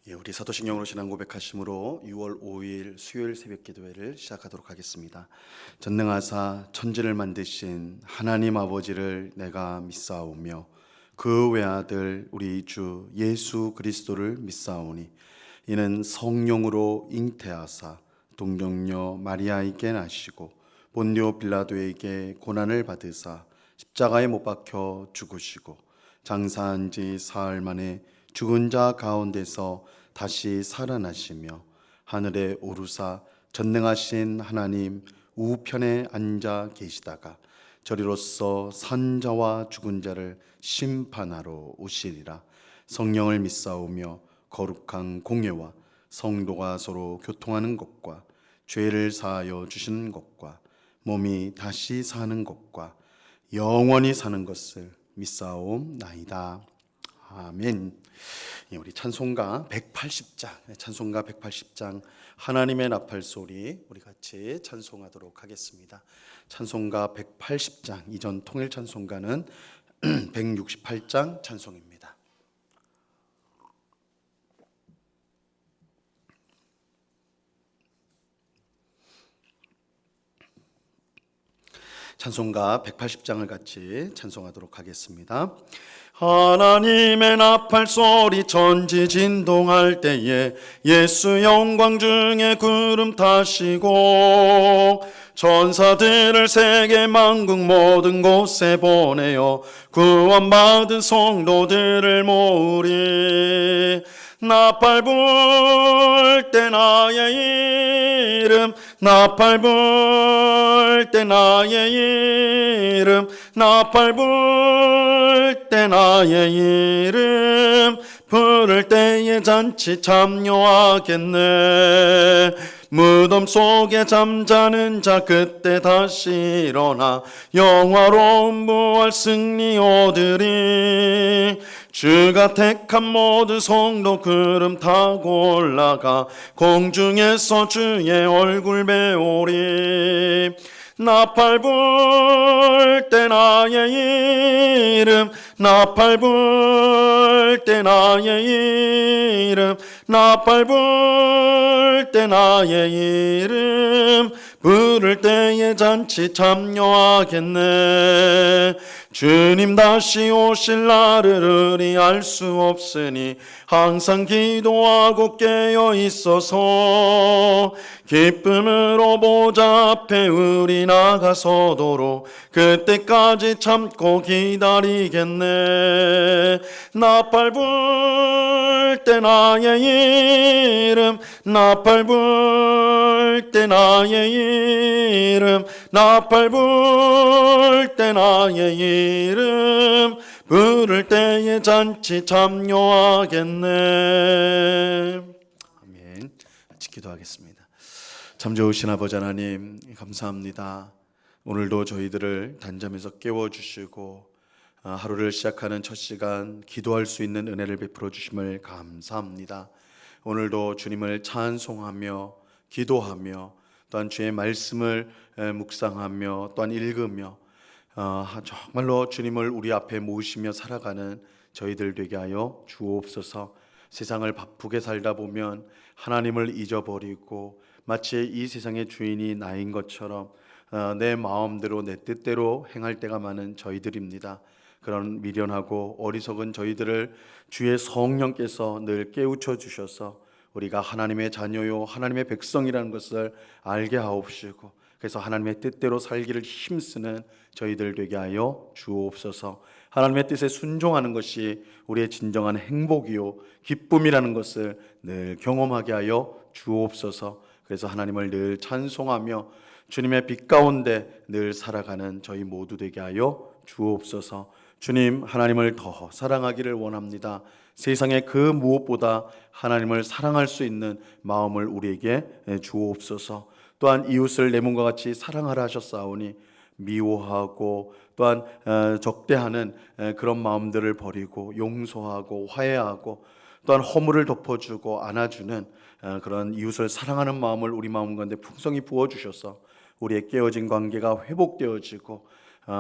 우리 사도신경으로 신앙 고백하심으로 6월 5일 수요일 새벽 기도회를 시작하도록 하겠습니다. 전능하사 천지를 만드신 하나님 아버지를 내가 믿사오며 그 외아들 우리 주 예수 그리스도를 믿사오니 이는 성령으로 잉태하사 동정녀 마리아에게 나시고 본디오 빌라도에게 고난을 받으사 십자가에 못 박혀 죽으시고 장사한 지 사흘 만에 죽은 자 가운데서 다시 살아나시며 하늘에 오르사 전능하신 하나님 우편에 앉아 계시다가 저리로서 산 자와 죽은 자를 심판하러 오시리라. 성령을 믿사오며 거룩한 공예와 성도가 서로 교통하는 것과 죄를 사하여 주시는 것과 몸이 다시 사는 것과 영원히 사는 것을 믿사옵나이다. 아멘. 우리 찬송가 180장 하나님의 나팔 소리 우리 같이 찬송하도록 하겠습니다. 찬송가 180장 이전 통일 찬송가는 168장 찬송입니다. 찬송가 180장을 같이 찬송하도록 하겠습니다. 하나님의 나팔 소리 천지 진동할 때에 예수 영광 중에 구름 타시고 천사들을 세계 만국 모든 곳에 보내어 구원받은 성도들을 모으리. 나팔 불 때 나의 이름 나팔 불 때 나의 이름 나팔 불 때 나의 이름 부를 때에 잔치 참여하겠네. 무덤 속에 잠자는 자 그때 다시 일어나 영화로운 부활 승리 얻으리. 주가 택한 모든 성도 구름 타고 올라가 공중에서 주의 얼굴 배우리. 나팔 불 때 나의 이름 나팔 불 때 나의 이름 나팔 불 때 나의 이름 부를 때에 잔치 참여하겠네. 주님 다시 오실 날을 우리 알 수 없으니 항상 기도하고 깨어 있어서 기쁨으로 보좌 앞에 우리 나가서도록 그때까지 참고 기다리겠네. 나팔 불 때 나의 이름 나팔 불 때 나의 이름 나팔 불 때 나의 이름 부를 때에 잔치 참여하겠네. 아멘. 기도하겠습니다. 참 좋으신 아버지 하나님 감사합니다. 오늘도 저희들을 단잠에서 깨워주시고 하루를 시작하는 첫 시간 기도할 수 있는 은혜를 베풀어 주심을 감사합니다. 오늘도 주님을 찬송하며 기도하며 또한 주의 말씀을 묵상하며 또한 읽으며 정말로 주님을 우리 앞에 모시며 살아가는 저희들 되게 하여 주옵소서. 세상을 바쁘게 살다 보면 하나님을 잊어버리고 마치 이 세상의 주인이 나인 것처럼 내 마음대로 내 뜻대로 행할 때가 많은 저희들입니다. 그런 미련하고 어리석은 저희들을 주의 성령께서 늘 깨우쳐 주셔서 우리가 하나님의 자녀요 하나님의 백성이라는 것을 알게 하옵시고 그래서 하나님의 뜻대로 살기를 힘쓰는 저희들 되게 하여 주옵소서. 하나님의 뜻에 순종하는 것이 우리의 진정한 행복이요 기쁨이라는 것을 늘 경험하게 하여 주옵소서. 그래서 하나님을 늘 찬송하며 주님의 빛 가운데 늘 살아가는 저희 모두 되게 하여 주옵소서. 주님 하나님을 더 사랑하기를 원합니다. 세상의 그 무엇보다 하나님을 사랑할 수 있는 마음을 우리에게 주옵소서. 또한 이웃을 내 몸과 같이 사랑하라 하셨사오니 미워하고 또한 적대하는 그런 마음들을 버리고 용서하고 화해하고 또한 허물을 덮어주고 안아주는 그런 이웃을 사랑하는 마음을 우리 마음 가운데 풍성히 부어주셔서 우리의 깨어진 관계가 회복되어지고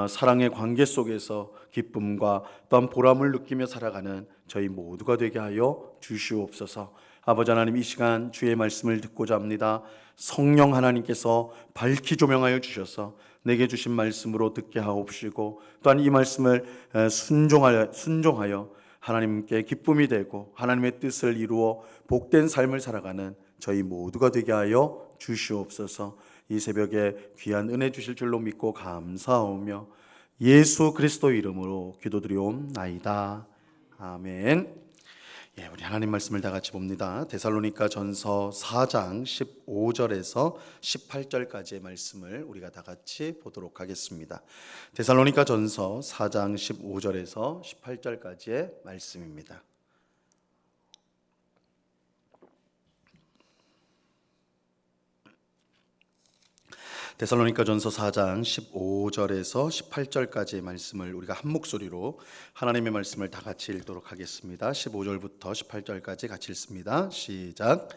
사랑의 관계 속에서 기쁨과 또한 보람을 느끼며 살아가는 저희 모두가 되게 하여 주시옵소서. 아버지 하나님, 이 시간 주의 말씀을 듣고자 합니다. 성령 하나님께서 밝히 조명하여 주셔서 내게 주신 말씀으로 듣게 하옵시고, 또한 이 말씀을 순종하여 하나님께 기쁨이 되고 하나님의 뜻을 이루어 복된 삶을 살아가는 저희 모두가 되게 하여 주시옵소서. 이 새벽에 귀한 은혜 주실 줄로 믿고 감사하오며 예수 그리스도 이름으로 기도드리옵나이다. 아멘. 우리 하나님 말씀을 다 같이 봅니다. 데살로니가 전서 4장 15절에서 18절까지의 말씀을 우리가 다 같이 보도록 하겠습니다. 데살로니가 전서 4장 15절에서 18절까지의 말씀입니다. 데살로니가 전서 4장 15절에서 18절까지의 말씀을 우리가 한 목소리로 하나님의 말씀을 다 같이 읽도록 하겠습니다. 15절부터 18절까지 같이 읽습니다. 시작.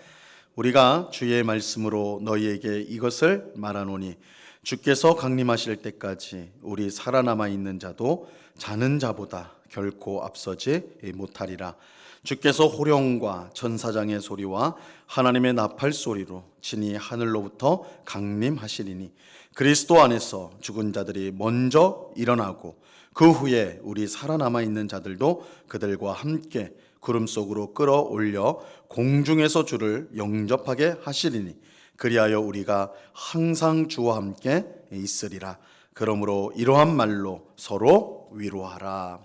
우리가 주의 말씀으로 너희에게 이것을 말하노니 주께서 강림하실 때까지 우리 살아남아 있는 자도 자는 자보다 결코 앞서지 못하리라. 주께서 호령과 천사장의 소리와 하나님의 나팔 소리로 친히 하늘로부터 강림하시리니 그리스도 안에서 죽은 자들이 먼저 일어나고 그 후에 우리 살아남아 있는 자들도 그들과 함께 구름 속으로 끌어올려 공중에서 주를 영접하게 하시리니 그리하여 우리가 항상 주와 함께 있으리라. 그러므로 이러한 말로 서로 위로하라.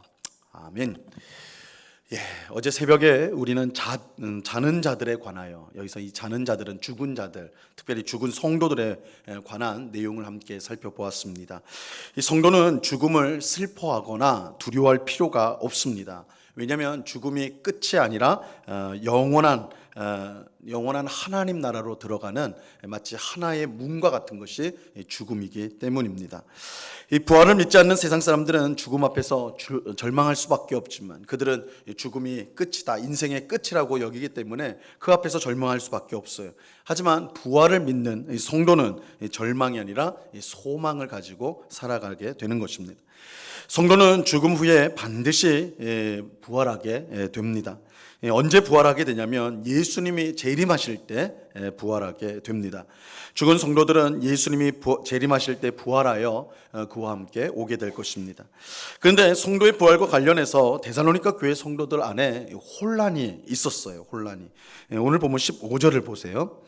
아멘. 어제 새벽에 우리는 자는 자들에 관하여, 여기서 이 자는 자들은 죽은 자들, 특별히 죽은 성도들에 관한 내용을 함께 살펴보았습니다. 이 성도는 죽음을 슬퍼하거나 두려워할 필요가 없습니다. 왜냐하면 죽음이 끝이 아니라 영원한 하나님 나라로 들어가는 마치 하나의 문과 같은 것이 죽음이기 때문입니다. 이 부활을 믿지 않는 세상 사람들은 죽음 앞에서 절망할 수밖에 없지만 그들은 죽음이 끝이다, 인생의 끝이라고 여기기 때문에 그 앞에서 절망할 수밖에 없어요. 하지만 부활을 믿는 성도는 절망이 아니라 소망을 가지고 살아가게 되는 것입니다. 성도는 죽음 후에 반드시 부활하게 됩니다. 언제 부활하게 되냐면 예수님이 재림하실 때 부활하게 됩니다. 죽은 성도들은 예수님이 재림하실 때 부활하여 그와 함께 오게 될 것입니다. 그런데 성도의 부활과 관련해서 데살로니가 교회 성도들 안에 혼란이 있었어요. 혼란이. 오늘 보면 15절을 보세요.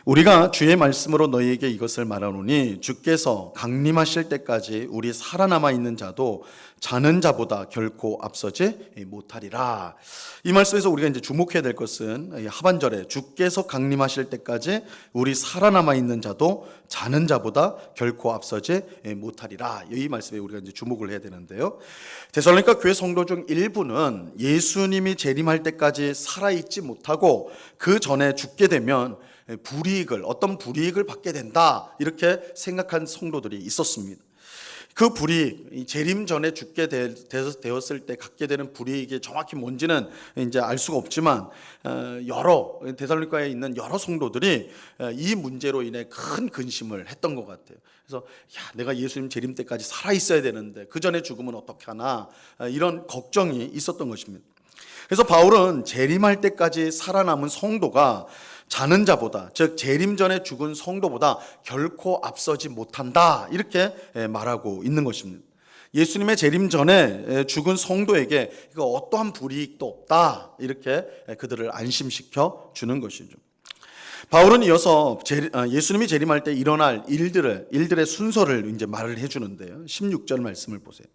우리가 주의 말씀으로 너희에게 이것을 말하노니 주께서 강림하실 때까지 우리 살아남아 있는 자도 자는 자보다 결코 앞서지 못하리라. 이 말씀에서 우리가 이제 주목해야 될 것은 하반절에 주께서 강림하실 때까지 우리 살아남아 있는 자도 자는 자보다 결코 앞서지 못하리라. 이 말씀에 우리가 이제 주목을 해야 되는데요. 데살로니가 교회 성도 중 일부는 예수님이 재림할 때까지 살아 있지 못하고 그 전에 죽게 되면 어떤 불이익을 받게 된다, 이렇게 생각한 성도들이 있었습니다. 그 불이익, 재림 전에 죽게 되었을 때 갖게 되는 불이익이 정확히 뭔지는 이제 알 수가 없지만 데살로니가에 있는 여러 성도들이 이 문제로 인해 큰 근심을 했던 것 같아요. 그래서 내가 예수님 재림 때까지 살아 있어야 되는데 그 전에 죽으면 어떻게 하나, 이런 걱정이 있었던 것입니다. 그래서 바울은 재림할 때까지 살아남은 성도가 자는 자보다, 즉 재림 전에 죽은 성도보다 결코 앞서지 못한다, 이렇게 말하고 있는 것입니다. 예수님의 재림 전에 죽은 성도에게 어떠한 불이익도 없다, 이렇게 그들을 안심시켜 주는 것이죠. 바울은 이어서 예수님이 재림할 때 일어날 일들의 순서를 이제 말을 해주는데요. 16절 말씀을 보세요.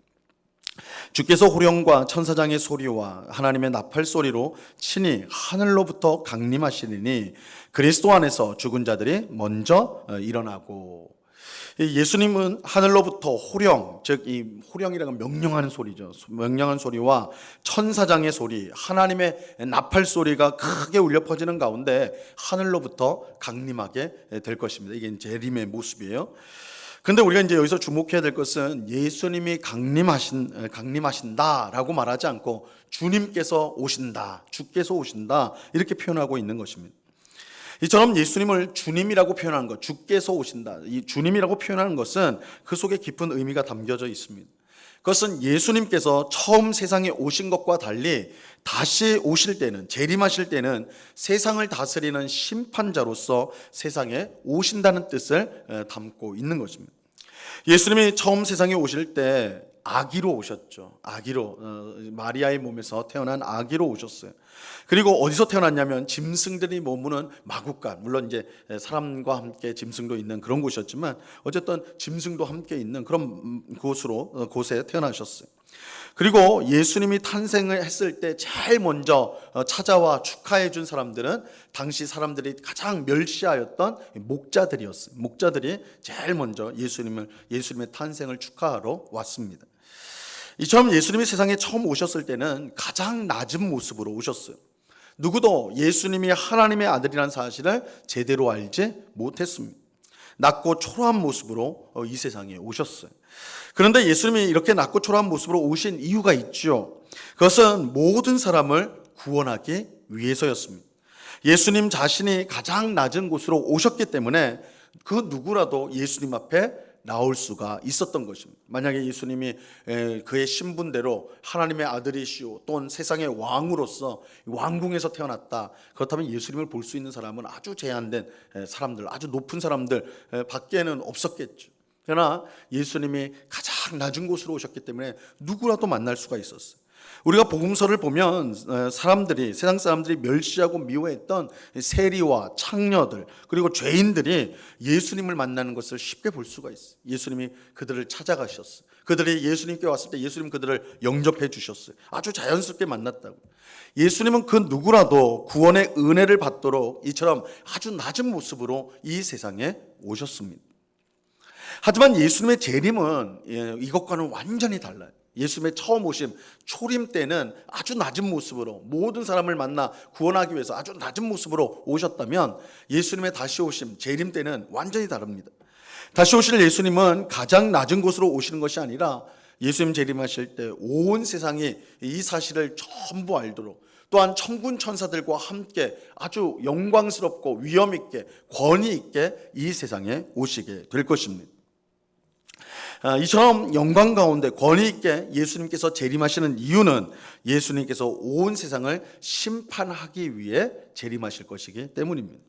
주께서 호령과 천사장의 소리와 하나님의 나팔 소리로 친히 하늘로부터 강림하시리니 그리스도 안에서 죽은 자들이 먼저 일어나고. 예수님은 하늘로부터 호령, 즉 이 호령이라는 명령하는 소리죠. 명령하는 소리와 천사장의 소리, 하나님의 나팔 소리가 크게 울려 퍼지는 가운데 하늘로부터 강림하게 될 것입니다. 이게 재림의 모습이에요. 근데 우리가 이제 여기서 주목해야 될 것은 예수님이 강림하신다라고 말하지 않고 주님께서 오신다, 주께서 오신다, 이렇게 표현하고 있는 것입니다. 이처럼 예수님을 주님이라고 표현하는 것, 주께서 오신다, 이 주님이라고 표현하는 것은 그 속에 깊은 의미가 담겨져 있습니다. 그것은 예수님께서 처음 세상에 오신 것과 달리 다시 오실 때는, 재림하실 때는 세상을 다스리는 심판자로서 세상에 오신다는 뜻을 담고 있는 것입니다. 예수님이 처음 세상에 오실 때 아기로 오셨죠. 아기로, 마리아의 몸에서 태어난 아기로 오셨어요. 그리고 어디서 태어났냐면 짐승들이 머무는 마구간, 물론 이제 사람과 함께 짐승도 있는 그런 곳이었지만 어쨌든 짐승도 함께 있는 그런 곳에 태어나셨어요. 그리고 예수님이 탄생을 했을 때 제일 먼저 찾아와 축하해 준 사람들은 당시 사람들이 가장 멸시하였던 목자들이었어요. 목자들이 제일 먼저 예수님의 탄생을 축하하러 왔습니다. 이처럼 예수님이 세상에 처음 오셨을 때는 가장 낮은 모습으로 오셨어요. 누구도 예수님이 하나님의 아들이라는 사실을 제대로 알지 못했습니다. 낮고 초라한 모습으로 이 세상에 오셨어요. 그런데 예수님이 이렇게 낮고 초라한 모습으로 오신 이유가 있죠. 그것은 모든 사람을 구원하기 위해서였습니다. 예수님 자신이 가장 낮은 곳으로 오셨기 때문에 그 누구라도 예수님 앞에 나올 수가 있었던 것입니다. 만약에 예수님이 그의 신분대로 하나님의 아들이시오 또는 세상의 왕으로서 왕궁에서 태어났다, 그렇다면 예수님을 볼 수 있는 사람은 아주 제한된 사람들, 아주 높은 사람들 밖에는 없었겠죠. 그러나 예수님이 가장 낮은 곳으로 오셨기 때문에 누구라도 만날 수가 있었어요. 우리가 복음서를 보면 세상 사람들이 멸시하고 미워했던 세리와 창녀들 그리고 죄인들이 예수님을 만나는 것을 쉽게 볼 수가 있어요. 예수님이 그들을 찾아가셨어요. 그들이 예수님께 왔을 때 예수님 그들을 영접해 주셨어요. 아주 자연스럽게 만났다고. 예수님은 그 누구라도 구원의 은혜를 받도록 이처럼 아주 낮은 모습으로 이 세상에 오셨습니다. 하지만 예수님의 재림은 이것과는 완전히 달라요. 예수님의 처음 오심, 초림 때는 아주 낮은 모습으로 모든 사람을 만나 구원하기 위해서 아주 낮은 모습으로 오셨다면 예수님의 다시 오심, 재림 때는 완전히 다릅니다. 다시 오실 예수님은 가장 낮은 곳으로 오시는 것이 아니라 예수님 재림하실 때 온 세상이 이 사실을 전부 알도록, 또한 천군 천사들과 함께 아주 영광스럽고 위엄 있게 권위 있게 이 세상에 오시게 될 것입니다. 이처럼 영광 가운데 권위 있게 예수님께서 재림하시는 이유는 예수님께서 온 세상을 심판하기 위해 재림하실 것이기 때문입니다.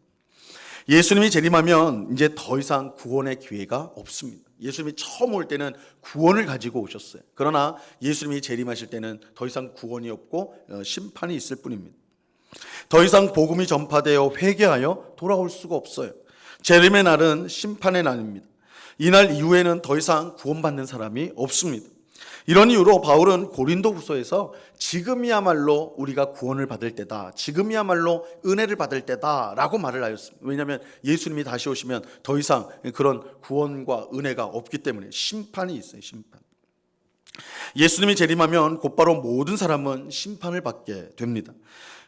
예수님이 재림하면 이제 더 이상 구원의 기회가 없습니다. 예수님이 처음 올 때는 구원을 가지고 오셨어요. 그러나 예수님이 재림하실 때는 더 이상 구원이 없고 심판이 있을 뿐입니다. 더 이상 복음이 전파되어 회개하여 돌아올 수가 없어요. 재림의 날은 심판의 날입니다. 이날 이후에는 더 이상 구원받는 사람이 없습니다. 이런 이유로 바울은 고린도후서에서 지금이야말로 우리가 구원을 받을 때다, 지금이야말로 은혜를 받을 때다 라고 말을 하였습니다. 왜냐하면 예수님이 다시 오시면 더 이상 그런 구원과 은혜가 없기 때문에 심판이 있어요. 심판. 예수님이 재림하면 곧바로 모든 사람은 심판을 받게 됩니다.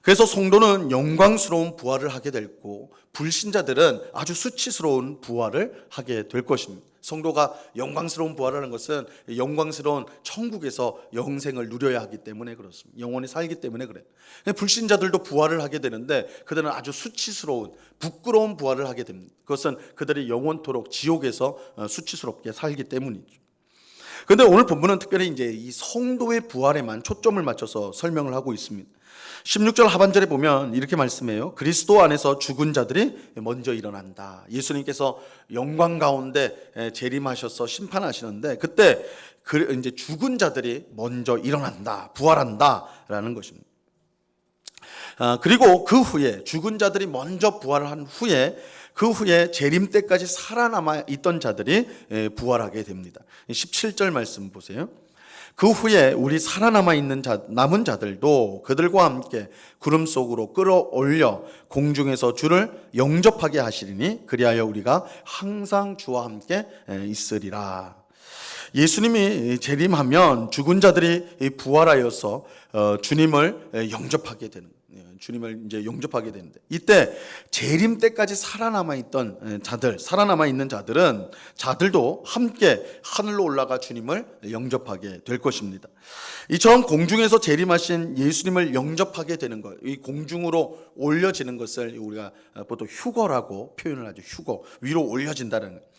그래서 성도는 영광스러운 부활을 하게 되고 불신자들은 아주 수치스러운 부활을 하게 될 것입니다. 성도가 영광스러운 부활을 하는 것은 영광스러운 천국에서 영생을 누려야 하기 때문에 그렇습니다. 영원히 살기 때문에 그래요. 불신자들도 부활을 하게 되는데 그들은 아주 수치스러운 부끄러운 부활을 하게 됩니다. 그것은 그들이 영원토록 지옥에서 수치스럽게 살기 때문이죠. 그런데 오늘 본문은 특별히 이제 이 성도의 부활에만 초점을 맞춰서 설명을 하고 있습니다. 16절 하반절에 보면 이렇게 말씀해요. 그리스도 안에서 죽은 자들이 먼저 일어난다. 예수님께서 영광 가운데 재림하셔서 심판하시는데 그때 이제 죽은 자들이 먼저 일어난다, 부활한다라는 것입니다. 그리고 그 후에 죽은 자들이 먼저 부활을 한 후에 그 후에 재림 때까지 살아남아 있던 자들이 부활하게 됩니다. 17절 말씀 보세요. 그 후에 우리 살아남아 있는 남은 자들도 그들과 함께 구름 속으로 끌어올려 공중에서 주를 영접하게 하시리니 그리하여 우리가 항상 주와 함께 있으리라. 예수님이 재림하면 죽은 자들이 부활하여서 주님을 영접하게 되는, 주님을 이제 영접하게 되는데, 이때 재림 때까지 살아남아 있는 자들도 함께 하늘로 올라가 주님을 영접하게 될 것입니다. 이처럼 공중에서 재림하신 예수님을 영접하게 되는 것, 이 공중으로 올려지는 것을 우리가 보통 휴거라고 표현을 하죠. 휴거, 위로 올려진다는 것.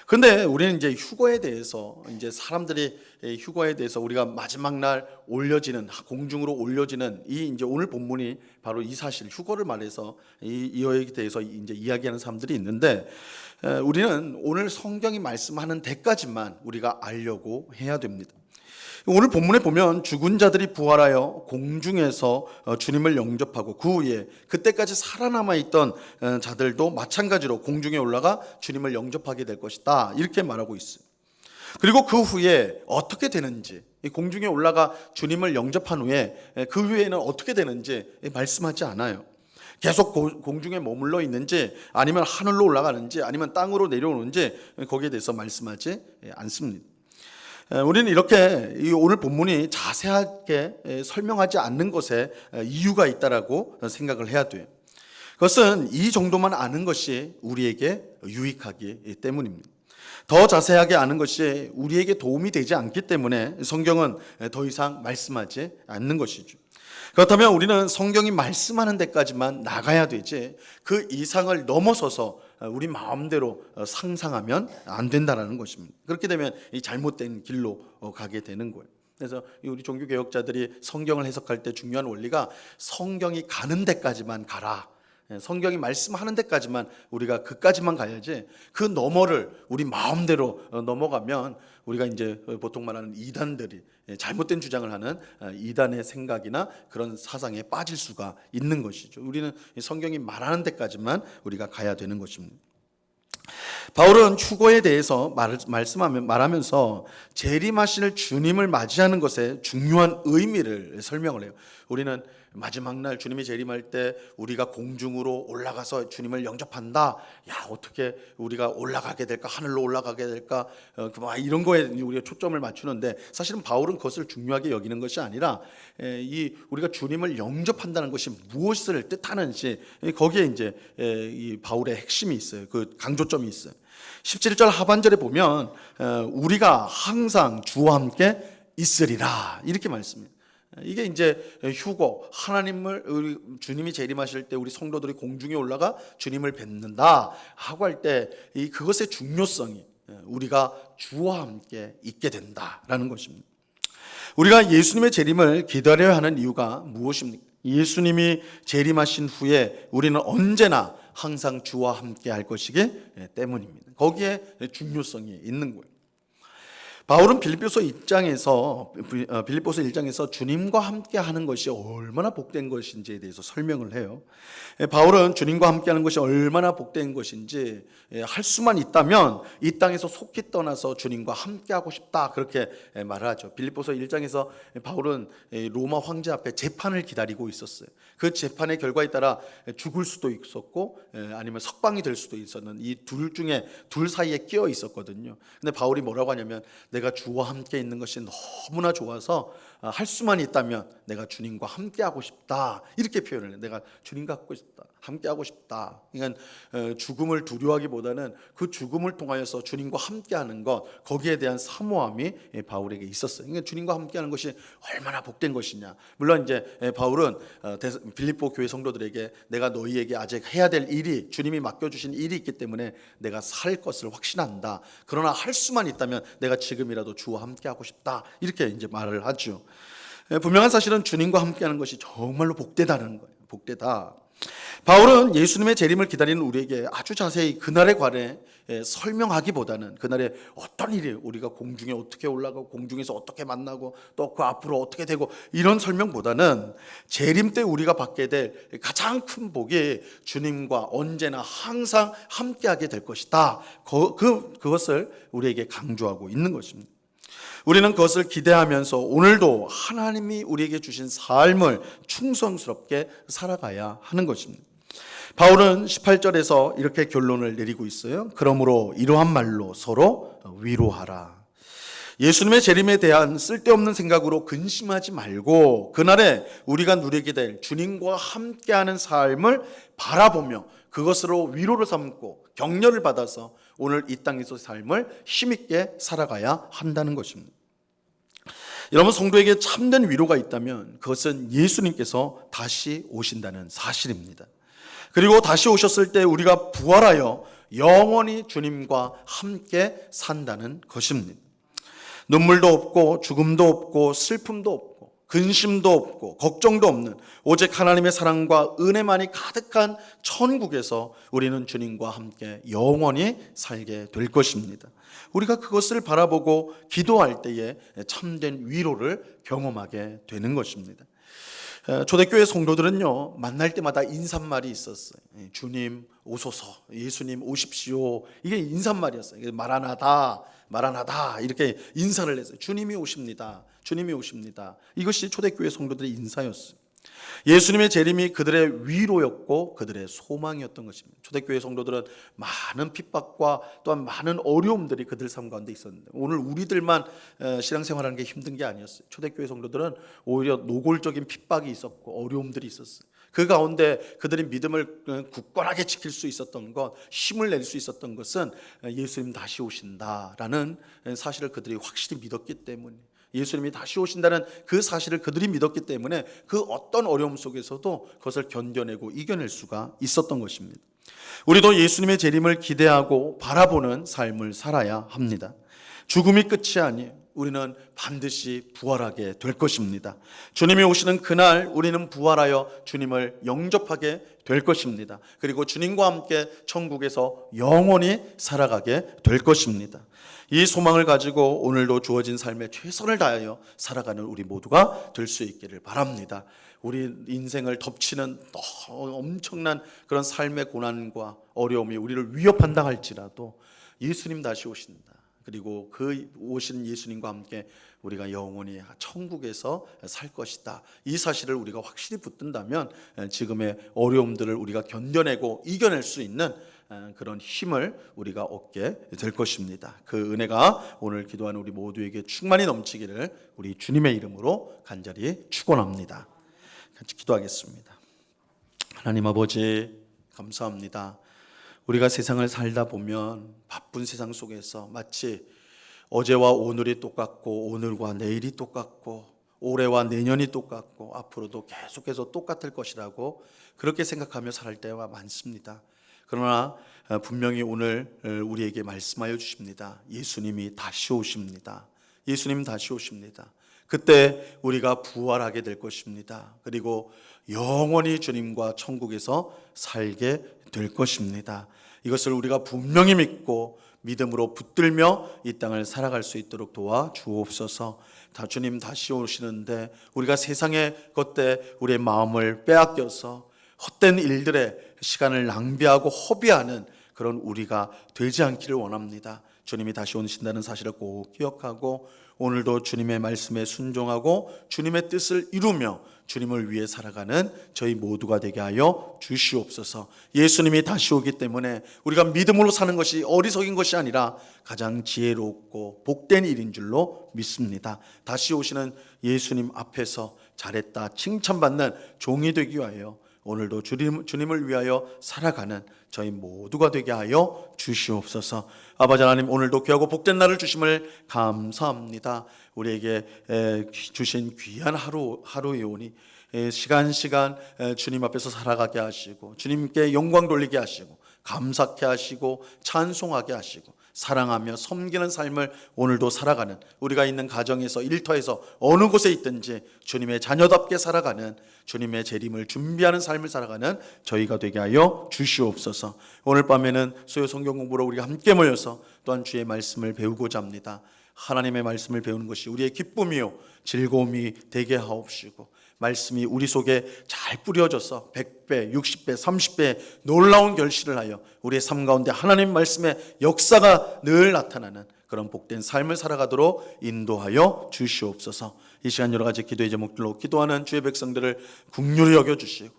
근데 우리는 이제 휴거에 대해서, 이제 사람들이 휴거에 대해서 우리가 마지막 날 올려지는, 공중으로 올려지는 이 이제 오늘 본문이 바로 이 사실, 휴거를 말해서 이에 대해서 이제 이야기하는 사람들이 있는데, 우리는 오늘 성경이 말씀하는 데까지만 우리가 알려고 해야 됩니다. 오늘 본문에 보면 죽은 자들이 부활하여 공중에서 주님을 영접하고, 그 후에 그때까지 살아남아 있던 자들도 마찬가지로 공중에 올라가 주님을 영접하게 될 것이다, 이렇게 말하고 있어요. 그리고 그 후에 어떻게 되는지, 공중에 올라가 주님을 영접한 후에 그 후에는 어떻게 되는지 말씀하지 않아요. 계속 공중에 머물러 있는지, 아니면 하늘로 올라가는지, 아니면 땅으로 내려오는지, 거기에 대해서 말씀하지 않습니다. 우리는 이렇게 오늘 본문이 자세하게 설명하지 않는 것에 이유가 있다라고 생각을 해야 돼요. 그것은 이 정도만 아는 것이 우리에게 유익하기 때문입니다. 더 자세하게 아는 것이 우리에게 도움이 되지 않기 때문에 성경은 더 이상 말씀하지 않는 것이죠. 그렇다면 우리는 성경이 말씀하는 데까지만 나가야 되지, 그 이상을 넘어서서 우리 마음대로 상상하면 안 된다는 것입니다. 그렇게 되면 이 잘못된 길로 가게 되는 거예요. 그래서 우리 종교개혁자들이 성경을 해석할 때 중요한 원리가, 성경이 가는 데까지만 가라, 성경이 말씀하는 데까지만 우리가 그까지만 가야지, 그 너머를 우리 마음대로 넘어가면 우리가 이제 보통 말하는 이단들이, 잘못된 주장을 하는 이단의 생각이나 그런 사상에 빠질 수가 있는 것이죠. 우리는 성경이 말하는 데까지만 우리가 가야 되는 것입니다. 바울은 휴거에 대해서 말하면서 재림하실 주님을 맞이하는 것에 중요한 의미를 설명을 해요. 우리는 마지막 날 주님이 재림할 때 우리가 공중으로 올라가서 주님을 영접한다. 야, 어떻게 우리가 올라가게 될까? 하늘로 올라가게 될까? 이런 거에 우리가 초점을 맞추는데, 사실은 바울은 그것을 중요하게 여기는 것이 아니라, 우리가 주님을 영접한다는 것이 무엇을 뜻하는지, 거기에 이제 이 바울의 핵심이 있어요. 그 강조점이 있어요. 17절 하반절에 보면 우리가 항상 주와 함께 있으리라, 이렇게 말씀해요. 이게 이제 휴거, 주님이 재림하실 때 우리 성도들이 공중에 올라가 주님을 뵙는다 하고 할 때, 그것의 중요성이 우리가 주와 함께 있게 된다라는 것입니다. 우리가 예수님의 재림을 기다려야 하는 이유가 무엇입니까? 예수님이 재림하신 후에 우리는 언제나 항상 주와 함께 할 것이기 때문입니다. 거기에 중요성이 있는 거예요. 바울은 빌립보서 1장에서 주님과 함께 하는 것이 얼마나 복된 것인지에 대해서 설명을 해요. 바울은 주님과 함께 하는 것이 얼마나 복된 것인지 할 수만 있다면 이 땅에서 속히 떠나서 주님과 함께 하고 싶다, 그렇게 말을 하죠. 빌립보서 1장에서 바울은 로마 황제 앞에 재판을 기다리고 있었어요. 그 재판의 결과에 따라 죽을 수도 있었고, 아니면 석방이 될 수도 있었는, 이 둘 사이에 끼어 있었거든요. 근데 바울이 뭐라고 하냐면, 내가 주와 함께 있는 것이 너무나 좋아서 할 수만 있다면 내가 주님과 함께 하고 싶다, 이렇게 표현을 해요. 내가 주님과 함께 하고 싶다. 그러니까 죽음을 두려워하기보다는 그 죽음을 통하여서 주님과 함께 하는 것, 거기에 대한 사모함이 바울에게 있었어요. 그러니까 주님과 함께 하는 것이 얼마나 복된 것이냐. 물론 이제 바울은 빌립보 교회 성도들에게, 내가 너희에게 아직 해야 될 일이, 주님이 맡겨주신 일이 있기 때문에 내가 살 것을 확신한다. 그러나 할 수만 있다면 내가 지금이라도 주와 함께 하고 싶다, 이렇게 이제 말을 하죠. 분명한 사실은 주님과 함께하는 것이 정말로 복되다는 거예요. 복되다. 바울은 예수님의 재림을 기다리는 우리에게 아주 자세히 그날에 관해 설명하기보다는, 그날에 어떤 일이, 우리가 공중에 어떻게 올라가고 공중에서 어떻게 만나고 또 그 앞으로 어떻게 되고, 이런 설명보다는 재림 때 우리가 받게 될 가장 큰 복이 주님과 언제나 항상 함께하게 될 것이다, 그것을 우리에게 강조하고 있는 것입니다. 우리는 그것을 기대하면서 오늘도 하나님이 우리에게 주신 삶을 충성스럽게 살아가야 하는 것입니다. 바울은 18절에서 이렇게 결론을 내리고 있어요. 그러므로 이러한 말로 서로 위로하라. 예수님의 재림에 대한 쓸데없는 생각으로 근심하지 말고 그날에 우리가 누리게 될 주님과 함께하는 삶을 바라보며 그것으로 위로를 삼고 격려를 받아서 오늘 이 땅에서 삶을 힘있게 살아가야 한다는 것입니다. 여러분, 성도에게 참된 위로가 있다면 그것은 예수님께서 다시 오신다는 사실입니다. 그리고 다시 오셨을 때 우리가 부활하여 영원히 주님과 함께 산다는 것입니다. 눈물도 없고 죽음도 없고 슬픔도 없고 근심도 없고 걱정도 없는 오직 하나님의 사랑과 은혜만이 가득한 천국에서 우리는 주님과 함께 영원히 살게 될 것입니다. 우리가 그것을 바라보고 기도할 때에 참된 위로를 경험하게 되는 것입니다. 초대교회 성도들은요, 만날 때마다 인사말이 있었어요. 주님 오소서, 예수님 오십시오. 이게 인사말이었어요. 마라나다, 마라나다 이렇게 인사를 했어요. 주님이 오십니다. 주님이 오십니다. 이것이 초대교회 성도들의 인사였어요. 예수님의 재림이 그들의 위로였고 그들의 소망이었던 것입니다. 초대교회 성도들은 많은 핍박과 또한 많은 어려움들이 그들 삶 가운데 있었는데 오늘 우리들만 신앙생활하는 게 힘든 게 아니었어요. 초대교회 성도들은 오히려 노골적인 핍박이 있었고 어려움들이 있었어요. 그 가운데 그들의 믿음을 굳건하게 지킬 수 있었던 것, 힘을 낼 수 있었던 것은 예수님 다시 오신다라는 사실을 그들이 확실히 믿었기 때문에, 예수님이 다시 오신다는 그 사실을 그들이 믿었기 때문에 그 어떤 어려움 속에서도 그것을 견뎌내고 이겨낼 수가 있었던 것입니다. 우리도 예수님의 재림을 기대하고 바라보는 삶을 살아야 합니다. 죽음이 끝이 아니에요. 우리는 반드시 부활하게 될 것입니다. 주님이 오시는 그날 우리는 부활하여 주님을 영접하게 될 것입니다. 그리고 주님과 함께 천국에서 영원히 살아가게 될 것입니다. 이 소망을 가지고 오늘도 주어진 삶에 최선을 다하여 살아가는 우리 모두가 될 수 있기를 바랍니다. 우리 인생을 덮치는 엄청난 그런 삶의 고난과 어려움이 우리를 위협한다 할지라도 예수님 다시 오신다. 그리고 그 오신 예수님과 함께 우리가 영원히 천국에서 살 것이다. 이 사실을 우리가 확실히 붙든다면 지금의 어려움들을 우리가 견뎌내고 이겨낼 수 있는 그런 힘을 우리가 얻게 될 것입니다. 그 은혜가 오늘 기도하는 우리 모두에게 충만히 넘치기를 우리 주님의 이름으로 간절히 축원합니다. 같이 기도하겠습니다. 하나님 아버지, 감사합니다. 우리가 세상을 살다 보면 바쁜 세상 속에서 마치 어제와 오늘이 똑같고 오늘과 내일이 똑같고 올해와 내년이 똑같고 앞으로도 계속해서 똑같을 것이라고 그렇게 생각하며 살 때가 많습니다. 그러나 분명히 오늘 우리에게 말씀하여 주십니다. 예수님이 다시 오십니다. 예수님 다시 오십니다. 그때 우리가 부활하게 될 것입니다. 그리고 영원히 주님과 천국에서 살게 될 것입니다. 이것을 우리가 분명히 믿고 믿음으로 붙들며 이 땅을 살아갈 수 있도록 도와 주옵소서. 주님 다시 오시는데 우리가 세상의 것에 우리의 마음을 빼앗겨서 헛된 일들에 시간을 낭비하고 허비하는 그런 우리가 되지 않기를 원합니다. 주님이 다시 오신다는 사실을 꼭 기억하고 오늘도 주님의 말씀에 순종하고 주님의 뜻을 이루며 주님을 위해 살아가는 저희 모두가 되게 하여 주시옵소서. 예수님이 다시 오기 때문에 우리가 믿음으로 사는 것이 어리석인 것이 아니라 가장 지혜롭고 복된 일인 줄로 믿습니다. 다시 오시는 예수님 앞에서 잘했다 칭찬받는 종이 되기 위하여 오늘도 주님을 위하여 살아가는 저희 모두가 되게 하여 주시옵소서. 아버지 하나님, 오늘도 귀하고 복된 날을 주심을 감사합니다. 우리에게 주신 귀한 하루이오니 시간 주님 앞에서 살아가게 하시고 주님께 영광 돌리게 하시고 감사케 하시고 찬송하게 하시고 사랑하며 섬기는 삶을 오늘도 살아가는, 우리가 있는 가정에서 일터에서 어느 곳에 있든지 주님의 자녀답게 살아가는, 주님의 재림을 준비하는 삶을 살아가는 저희가 되게 하여 주시옵소서. 오늘 밤에는 수요 성경 공부로 우리가 함께 모여서 또한 주의 말씀을 배우고자 합니다. 하나님의 말씀을 배우는 것이 우리의 기쁨이요 즐거움이 되게 하옵시고 말씀이 우리 속에 잘 뿌려져서 100배, 60배, 30배 놀라운 결실을 하여 우리의 삶 가운데 하나님 말씀의 역사가 늘 나타나는 그런 복된 삶을 살아가도록 인도하여 주시옵소서. 이 시간 여러 가지 기도의 제목들로 기도하는 주의 백성들을 긍휼히 여겨주시고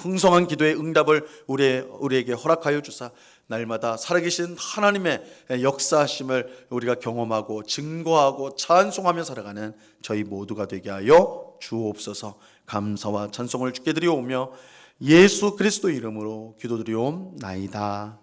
풍성한 기도의 응답을 우리에게 허락하여 주사 날마다 살아계신 하나님의 역사하심을 우리가 경험하고 증거하고 찬송하며 살아가는 저희 모두가 되게 하여 주옵소서. 감사와 찬송을 주께 드리오며 예수 그리스도 이름으로 기도드리옵나이다.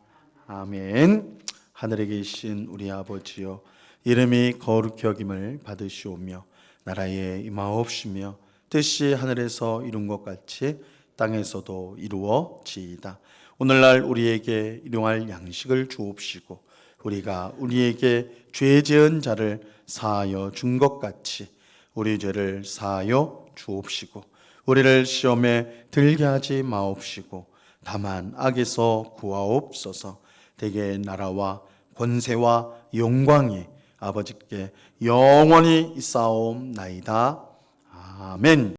아멘. 하늘에 계신 우리 아버지여, 이름이 거룩히 여김을 받으시오며 나라에 임하옵시며 뜻이 하늘에서 이룬 것 같이 땅에서도 이루어지이다. 오늘날 우리에게 일용할 양식을 주옵시고 우리가 우리에게 죄 지은 자를 사하여 준 것 같이 우리 죄를 사하여 주옵시고 우리를 시험에 들게 하지 마옵시고 다만 악에서 구하옵소서. 대개 나라와 권세와 영광이 아버지께 영원히 있사옵나이다. 아멘.